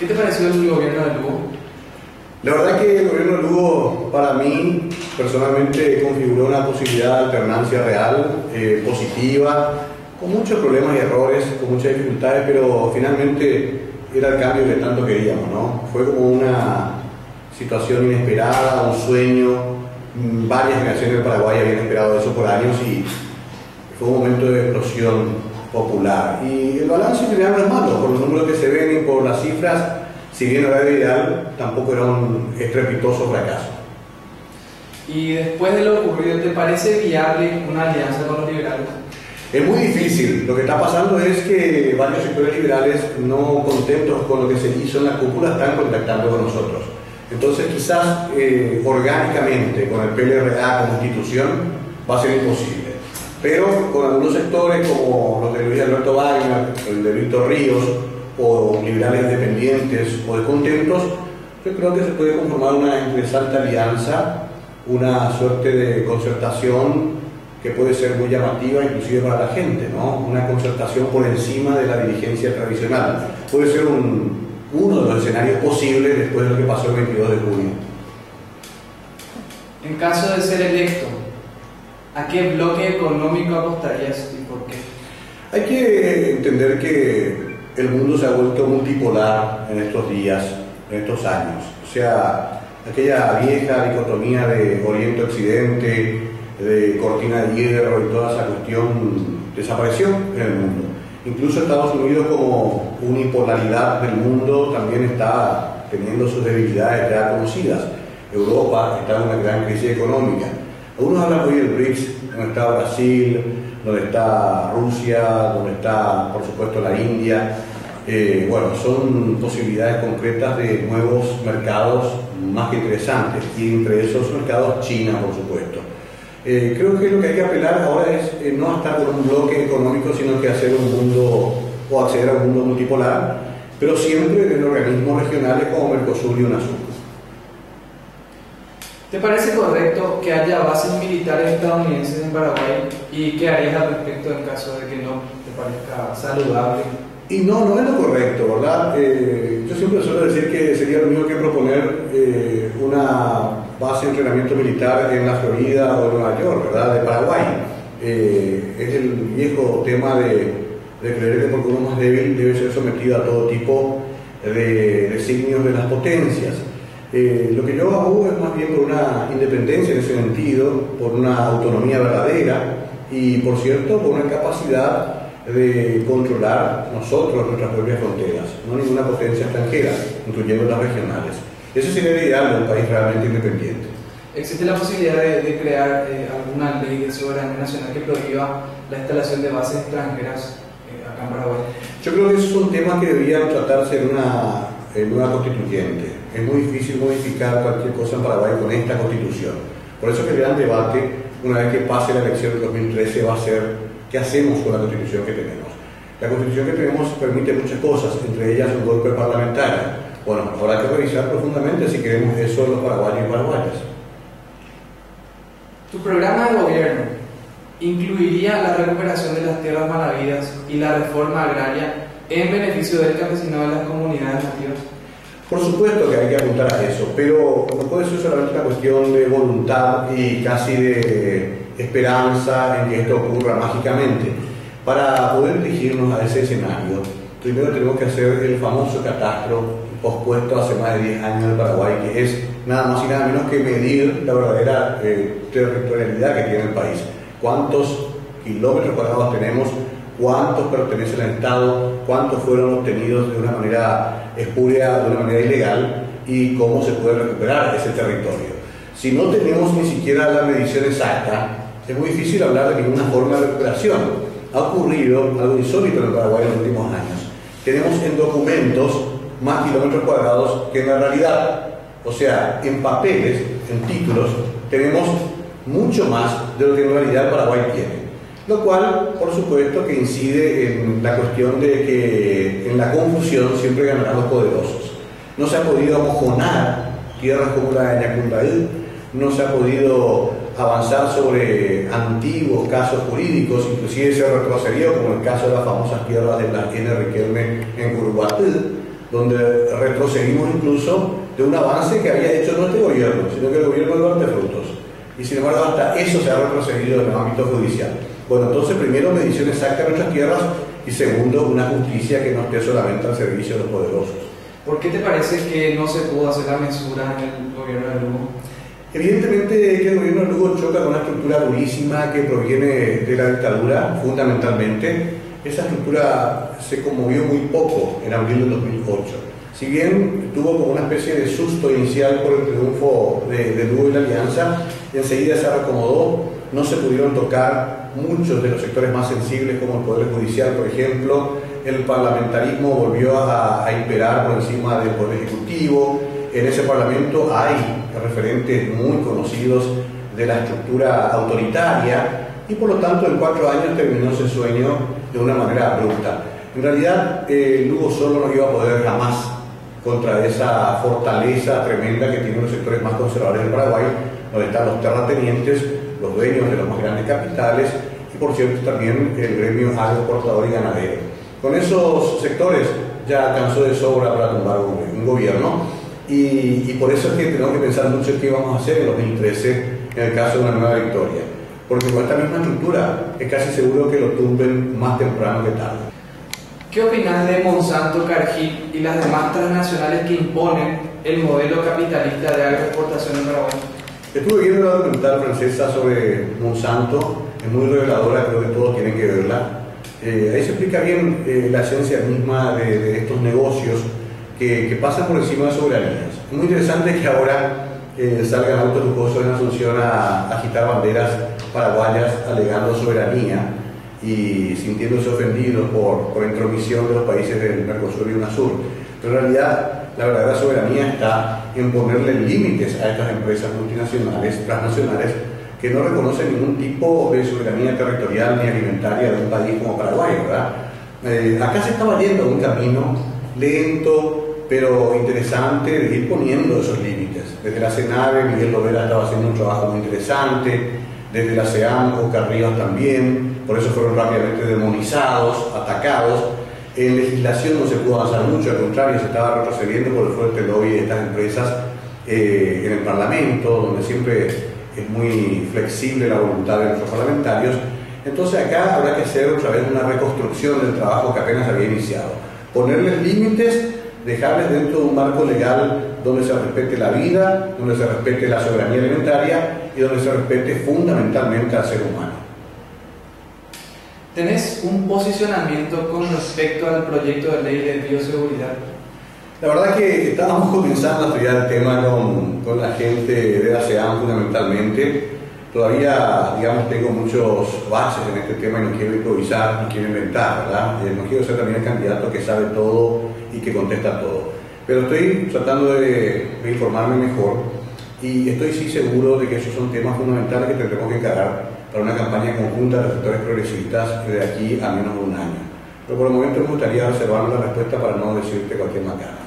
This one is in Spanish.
¿Qué te pareció el gobierno de Lugo? La verdad que el gobierno de Lugo, para mí, personalmente, configuró una posibilidad de alternancia real, positiva, con muchos problemas y errores, con muchas dificultades, pero finalmente era el cambio que tanto queríamos, ¿no? Fue como una situación inesperada, un sueño. Varias generaciones del Paraguay habían esperado eso por años y fue un momento de explosión popular. Y el balance en general no es malo, por los números que se ven y por las cifras, si bien no era ideal, tampoco era un estrepitoso fracaso. Y después de lo ocurrido, ¿te parece viable una alianza con los liberales? Es muy difícil. Lo que está pasando es que varios sectores liberales, no contentos con lo que se hizo en la cúpula, están contactando con nosotros. Entonces quizás orgánicamente con el PLRA como institución va a ser imposible. Pero con algunos sectores como los de Luis Alberto Wagner, el de Víctor Ríos, o liberales independientes o descontentos, yo creo que se puede conformar una interesante alianza, una suerte de concertación que puede ser muy llamativa inclusive para la gente, ¿no? Una concertación por encima de la dirigencia tradicional. Puede ser uno de los escenarios posibles después de lo que pasó el 22 de junio. En caso de ser electo, ¿a qué bloque económico apostarías y por qué? Hay que entender que el mundo se ha vuelto multipolar en estos días, en estos años. O sea, aquella vieja dicotomía de Oriente-Occidente, de cortina de hierro y toda esa cuestión desapareció en el mundo. Incluso Estados Unidos, como unipolaridad del mundo, también está teniendo sus debilidades ya conocidas. Europa está en una gran crisis económica. Algunos hablan hoy del BRICS, donde está Brasil, donde está Rusia, donde está, por supuesto, la India. Bueno, son posibilidades concretas de nuevos mercados más que interesantes, y entre esos mercados China, por supuesto. Creo que lo que hay que apelar ahora es no a estar con un bloque económico, sino que hacer un mundo o acceder a un mundo multipolar, pero siempre en organismos regionales como Mercosur y UNASUR. ¿Te parece correcto que haya bases militares estadounidenses en Paraguay? ¿Y qué harías al respecto en caso de que no te parezca saludable? Y no es lo correcto, ¿verdad? Yo siempre suelo decir que sería lo mismo que proponer una base de entrenamiento militar en la Florida o en Nueva York, ¿verdad? De Paraguay. Es el viejo tema de creer que porque uno es más débil debe ser sometido a todo tipo de designios de las potencias. Lo que yo abogo es más bien por una independencia en ese sentido, por una autonomía verdadera y, por cierto, por una capacidad de controlar nosotros nuestras propias fronteras, no ninguna potencia extranjera, incluyendo las regionales. Eso sería el ideal de un país realmente independiente. ¿Existe la posibilidad de crear alguna ley de soberanía nacional que prohíba la instalación de bases extranjeras acá en Paraguay? Yo creo que esos son temas que deberían tratarse en una constituyente. Es muy difícil modificar cualquier cosa en Paraguay con esta constitución. Por eso que el gran debate, una vez que pase la elección del 2013, va a ser ¿qué hacemos con la constitución que tenemos? La constitución que tenemos permite muchas cosas, entre ellas un golpe parlamentario. Bueno, habrá que revisar profundamente si queremos eso los paraguayos y paraguayas. ¿Tu programa de gobierno incluiría la recuperación de las tierras malavidas y la reforma agraria en beneficio del campesinado de las comunidades nativas? Por supuesto que hay que apuntar a eso, pero no puede ser solamente una cuestión de voluntad y casi de esperanza en que esto ocurra mágicamente. Para poder dirigirnos a ese escenario, primero tenemos que hacer el famoso catastro pospuesto hace más de 10 años en Paraguay, que es nada más y nada menos que medir la verdadera territorialidad que tiene el país. ¿Cuántos kilómetros cuadrados tenemos? ¿Cuántos pertenecen al Estado? ¿Cuántos fueron obtenidos de una manera espuria, de una manera ilegal? ¿Y cómo se puede recuperar ese territorio? Si no tenemos ni siquiera la medición exacta, es muy difícil hablar de ninguna forma de recuperación. Ha ocurrido algo insólito en el Paraguay en los últimos años. Tenemos en documentos más kilómetros cuadrados que en la realidad. O sea, en papeles, en títulos, tenemos mucho más de lo que en realidad el Paraguay tiene. Lo cual, por supuesto, que incide en la cuestión de que en la confusión siempre ganarán los poderosos. No se ha podido amojonar tierras como la de Ñacundaí, no se ha podido avanzar sobre antiguos casos jurídicos, inclusive se ha retrocedido, como el caso de las famosas tierras de Blas N. Riquelme en Curuguatí. donde retrocedimos incluso de un avance que había hecho no este gobierno, sino que el gobierno de Antefrutos. Y sin embargo, hasta eso se ha retrocedido en el ámbito judicial. Bueno, entonces, primero, medición exacta de nuestras tierras y segundo, una justicia que no esté solamente al servicio de los poderosos. ¿Por qué te parece que no se pudo hacer la mesura en el gobierno de Lugo? Evidentemente que el gobierno de Lugo choca con una estructura durísima que proviene de la dictadura, fundamentalmente. Esa estructura se conmovió muy poco en abril del 2008. Si bien tuvo como una especie de susto inicial por el triunfo de Lugo y la Alianza, enseguida se reacomodó, no se pudieron tocar muchos de los sectores más sensibles como el Poder Judicial, por ejemplo. El parlamentarismo volvió a imperar por encima del Poder Ejecutivo. En ese Parlamento hay referentes muy conocidos de la estructura autoritaria y por lo tanto en 4 años terminó ese sueño de una manera abrupta. En realidad Lugo solo no iba a poder jamás contra esa fortaleza tremenda que tienen los sectores más conservadores del Paraguay, donde están los terratenientes, los dueños de los más grandes capitales y por cierto también el gremio agroexportador y ganadero. Con esos sectores ya alcanzó de sobra para tumbar un gobierno y por eso es que tenemos que pensar mucho en qué vamos a hacer en 2013 en el caso de una nueva victoria, porque con esta misma estructura es casi seguro que lo tumben más temprano que tarde. ¿Qué opinas de Monsanto, Cargill y las demás transnacionales que imponen el modelo capitalista de agroexportación en Paraguay? Estuve viendo la documental francesa sobre Monsanto, es muy reveladora, creo que todos tienen que verla. Ahí se explica bien la esencia misma de estos negocios que pasan por encima de soberanías. Es muy interesante que ahora salgan autos lujosos en Asunción a agitar banderas paraguayas alegando soberanía y sintiéndose ofendidos por intromisión de los países del Mercosur y UNASUR. Pero en realidad la verdadera soberanía está en ponerle límites a estas empresas multinacionales, transnacionales, que no reconocen ningún tipo de soberanía territorial ni alimentaria de un país como Paraguay, ¿verdad? Acá se estaba yendo un camino lento, pero interesante, de ir poniendo esos límites. Desde la CENAVE, Miguel Lovera estaba haciendo un trabajo muy interesante, desde la CEAM, Oscar Rivas también, por eso fueron rápidamente demonizados, atacados. En legislación no se pudo avanzar mucho, al contrario, se estaba retrocediendo por el fuerte lobby de estas empresas en el Parlamento, donde siempre es muy flexible la voluntad de nuestros parlamentarios. Entonces acá habrá que hacer otra vez una reconstrucción del trabajo que apenas había iniciado. Ponerles límites, dejarles dentro de un marco legal donde se respete la vida, donde se respete la soberanía alimentaria y donde se respete fundamentalmente al ser humano. ¿Tenés un posicionamiento con respecto al proyecto de ley de bioseguridad? La verdad que estábamos comenzando a estudiar el tema con la gente de la CEAM fundamentalmente. Todavía, digamos, tengo muchos baches en este tema y no quiero improvisar, no quiero inventar, ¿verdad? No quiero ser también el candidato que sabe todo y que contesta todo. Pero estoy tratando de informarme mejor y estoy sí seguro de que esos son temas fundamentales que tendremos que encarar para una campaña conjunta de los sectores progresistas de aquí a menos de un año. Pero por el momento me gustaría reservar la respuesta para no decirte cualquier macana.